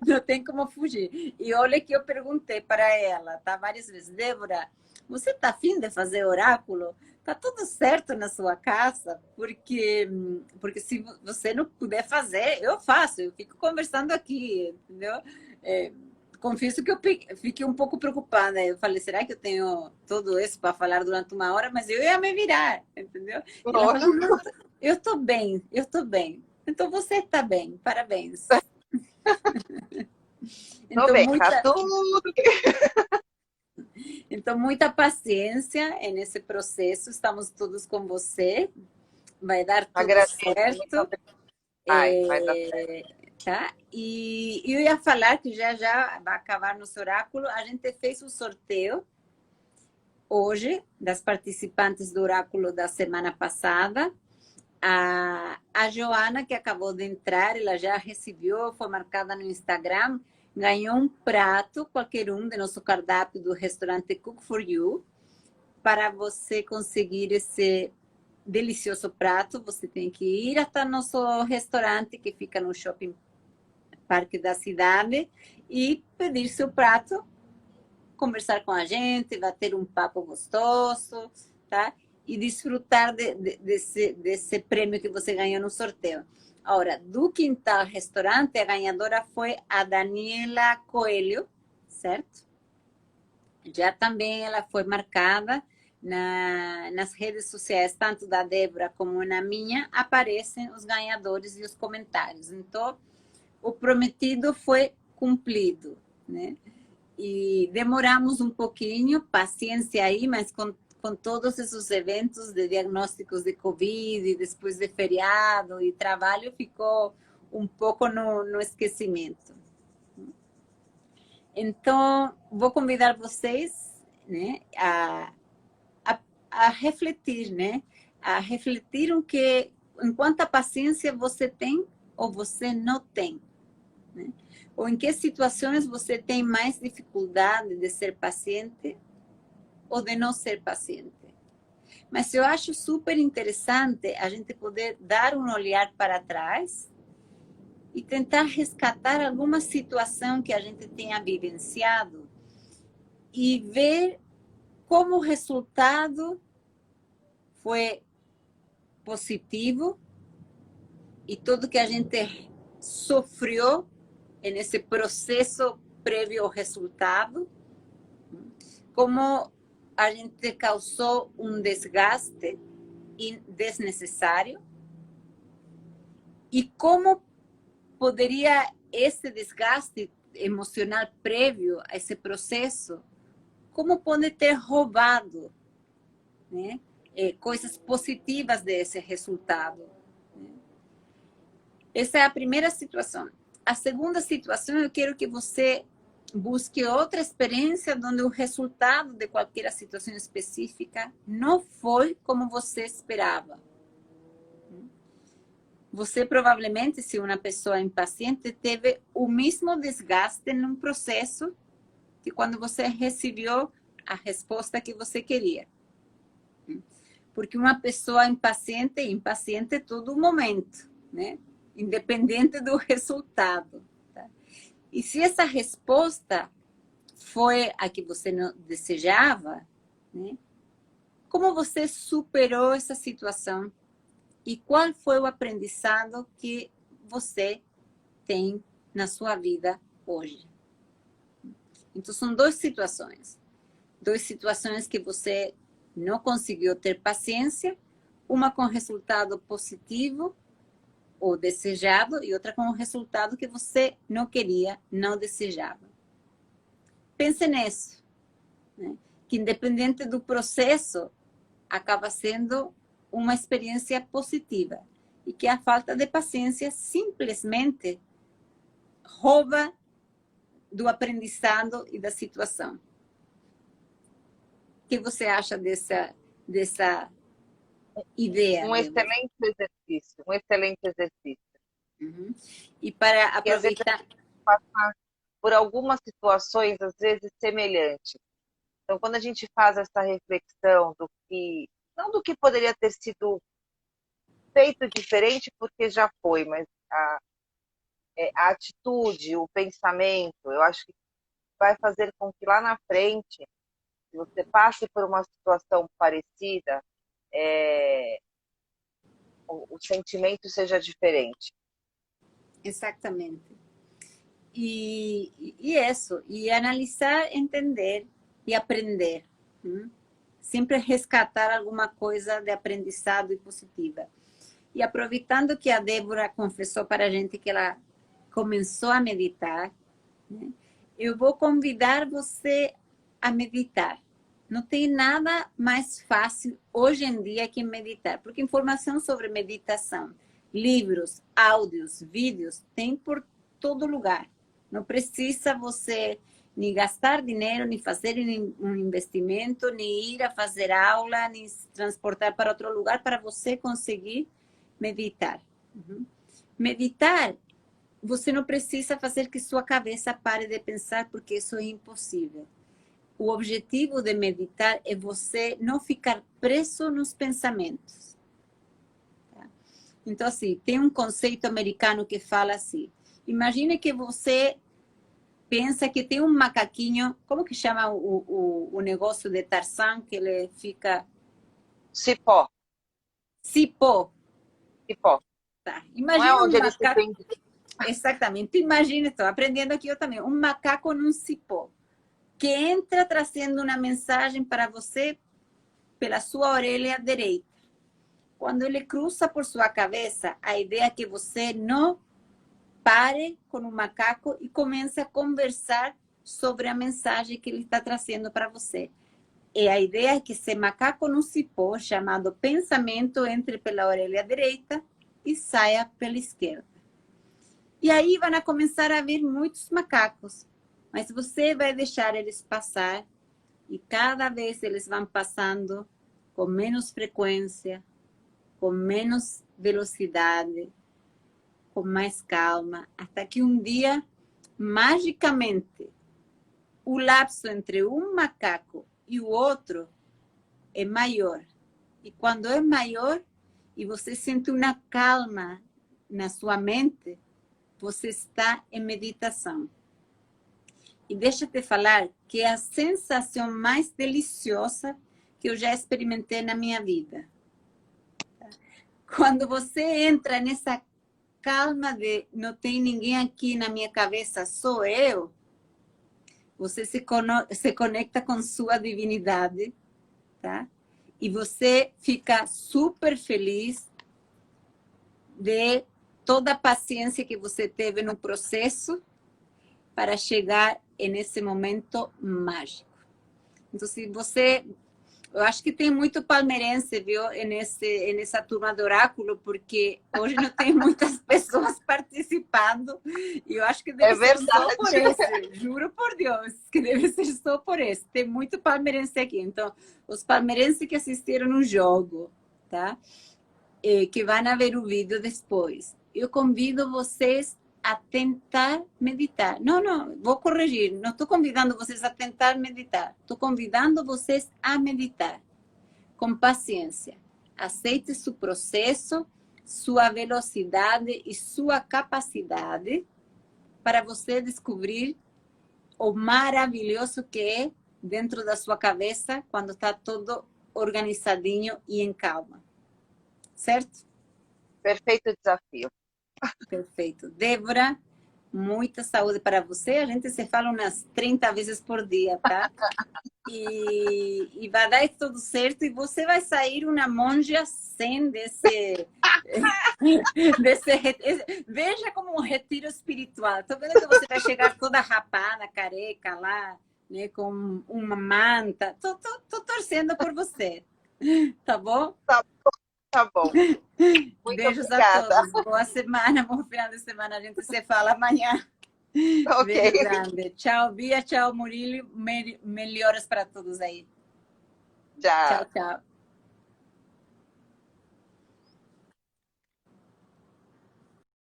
não tem como fugir. E olha que eu perguntei para ela, tá, várias vezes, Débora, você está afim de fazer oráculo? Tá tudo certo na sua casa? Porque se você não puder fazer, eu faço, eu fico conversando aqui, entendeu? Confesso que eu fiquei um pouco preocupada. Eu falei, será que eu tenho tudo isso para falar durante uma hora? Mas eu ia me virar, entendeu? E ela falou, não, eu estou bem, eu estou bem. Então você está bem, parabéns. Então, bem, tá tudo. Então, muita paciência nesse processo. Estamos todos com você. Vai dar tudo certo. Vai dar certo. Tá? E eu ia falar que já vai acabar nosso oráculo. A gente fez um sorteio hoje das participantes do oráculo da semana passada. A Joana, que acabou de entrar, ela já recebeu, foi marcada no Instagram, ganhou um prato, qualquer um, de nosso cardápio do restaurante Cook for You. Para você conseguir esse delicioso prato, você tem que ir até nosso restaurante, que fica no Shopping Parque da cidade, e pedir seu prato, conversar com a gente, bater um papo gostoso, tá? E desfrutar desse prêmio que você ganhou no sorteio. Agora, do Quintal Restaurante, a ganhadora foi a Daniela Coelho, certo? Já também ela foi marcada nas redes sociais, tanto da Débora como na minha, aparecem os ganhadores e os comentários. Então, o prometido foi cumprido, né? E demoramos um pouquinho, paciência aí, mas com todos esses eventos de diagnósticos de Covid, e depois de feriado e trabalho, ficou um pouco no esquecimento. Então, vou convidar vocês, né, a refletir, né? A refletir em quanta paciência você tem ou você não tem, né? Ou em que situações você tem mais dificuldade de ser paciente ou de não ser paciente. Mas eu acho super interessante a gente poder dar um olhar para trás e tentar resgatar alguma situação que a gente tenha vivenciado e ver como o resultado foi positivo e tudo que a gente sofreu nesse processo prévio ao resultado, como a gente causou um desgaste desnecessário e como poderia esse desgaste emocional prévio a esse processo, como pode ter roubado, né, coisas positivas desse resultado. Essa é a primeira situação. A segunda situação, eu quero que você busque outra experiência onde o resultado de qualquer situação específica não foi como você esperava. Você provavelmente, se uma pessoa impaciente, teve o mesmo desgaste num processo que quando você recebeu a resposta que você queria. Porque uma pessoa impaciente todo momento, né? Independente do resultado. Tá? E se essa resposta foi a que você não desejava, né? Como você superou essa situação? E qual foi o aprendizado que você tem na sua vida hoje? Então, são duas situações. Duas situações que você não conseguiu ter paciência, uma com resultado positivo ou desejado e outra com um resultado que você não queria, não desejava. Pense nisso, né? Que independente do processo, acaba sendo uma experiência positiva e que a falta de paciência simplesmente rouba do aprendizado e da situação. O que você acha dessa ideia? Um excelente exercício, um excelente exercício. Uhum. E para aproveitar... Passar por algumas situações, às vezes, semelhantes. Então, quando a gente faz essa reflexão do que, não do que poderia ter sido feito diferente, porque já foi, mas a atitude, o pensamento, eu acho que vai fazer com que lá na frente, se você passe por uma situação parecida, o sentimento seja diferente. Exatamente. E isso, e analisar, entender e aprender. Sempre resgatar alguma coisa de aprendizado e positiva. E aproveitando que a Débora confessou para a gente que ela começou a meditar, né, eu vou convidar você a meditar. Não tem nada mais fácil hoje em dia que meditar, porque informação sobre meditação, livros, áudios, vídeos, tem por todo lugar. Não precisa você nem gastar dinheiro, nem fazer um investimento, nem ir a fazer aula, nem se transportar para outro lugar para você conseguir meditar. Meditar, você não precisa fazer que sua cabeça pare de pensar, porque isso é impossível. O objetivo de meditar é você não ficar preso nos pensamentos. Tá? Então, assim, tem um conceito americano que fala assim: imagine que você pensa que tem um macaquinho, como que chama o negócio de Tarzan, que ele fica... Cipó. Cipó. Cipó. Tá. Não é Imagina onde um ele se macaco. sente. Exatamente. Imagina, estou aprendendo aqui eu também. Um macaco num cipó que entra trazendo uma mensagem para você pela sua orelha direita. Quando ele cruza por sua cabeça, a ideia é que você não pare com o macaco e comece a conversar sobre a mensagem que ele está trazendo para você. E a ideia é que esse macaco no cipó, chamado pensamento, entre pela orelha direita e saia pela esquerda. E aí vão começar a vir muitos macacos, mas você vai deixar eles passar e cada vez eles vão passando com menos frequência, com menos velocidade, com mais calma, até que um dia, magicamente, o lapso entre um macaco e o outro é maior. E quando é maior e você sente uma calma na sua mente, você está em meditação. E deixa eu te falar que é a sensação mais deliciosa que eu já experimentei na minha vida. Quando você entra nessa calma de não tem ninguém aqui na minha cabeça, sou eu, você se conecta com sua divinidade, tá? E você fica super feliz de toda a paciência que você teve no processo para chegar nesse momento mágico. Então, se você... Eu acho que tem muito palmeirense, viu, nessa turma do oráculo, porque hoje não tem muitas pessoas participando, e eu acho que deve ser só por esse, juro por Deus, que deve ser só por esse. Tem muito palmeirense aqui. Então, os palmeirenses que assistiram no jogo, tá? Que vão ver o vídeo depois. Eu convido vocês a tentar meditar. Não, vou corrigir. Não estou convidando vocês a tentar meditar. Estou convidando vocês a meditar. Com paciência. Aceite seu processo, sua velocidade e sua capacidade para você descobrir o maravilhoso que é dentro da sua cabeça quando está todo organizadinho e em calma. Certo? Perfeito desafio. Perfeito. Débora, muita saúde para você. A gente se fala umas 30 vezes por dia, tá? E vai dar tudo certo. E você vai sair uma monja sem veja como um retiro espiritual. Estou vendo que você vai chegar toda rapada, careca lá, né, com uma manta. Tô torcendo por você. Tá bom? Tá bom. Muito Beijos obrigada. a todos. Boa semana, bom final de semana. A gente se fala amanhã. Ok. Beijo grande. Tchau, Bia. Tchau, Murilo. Melhoras para todos aí. Já. Tchau, tchau.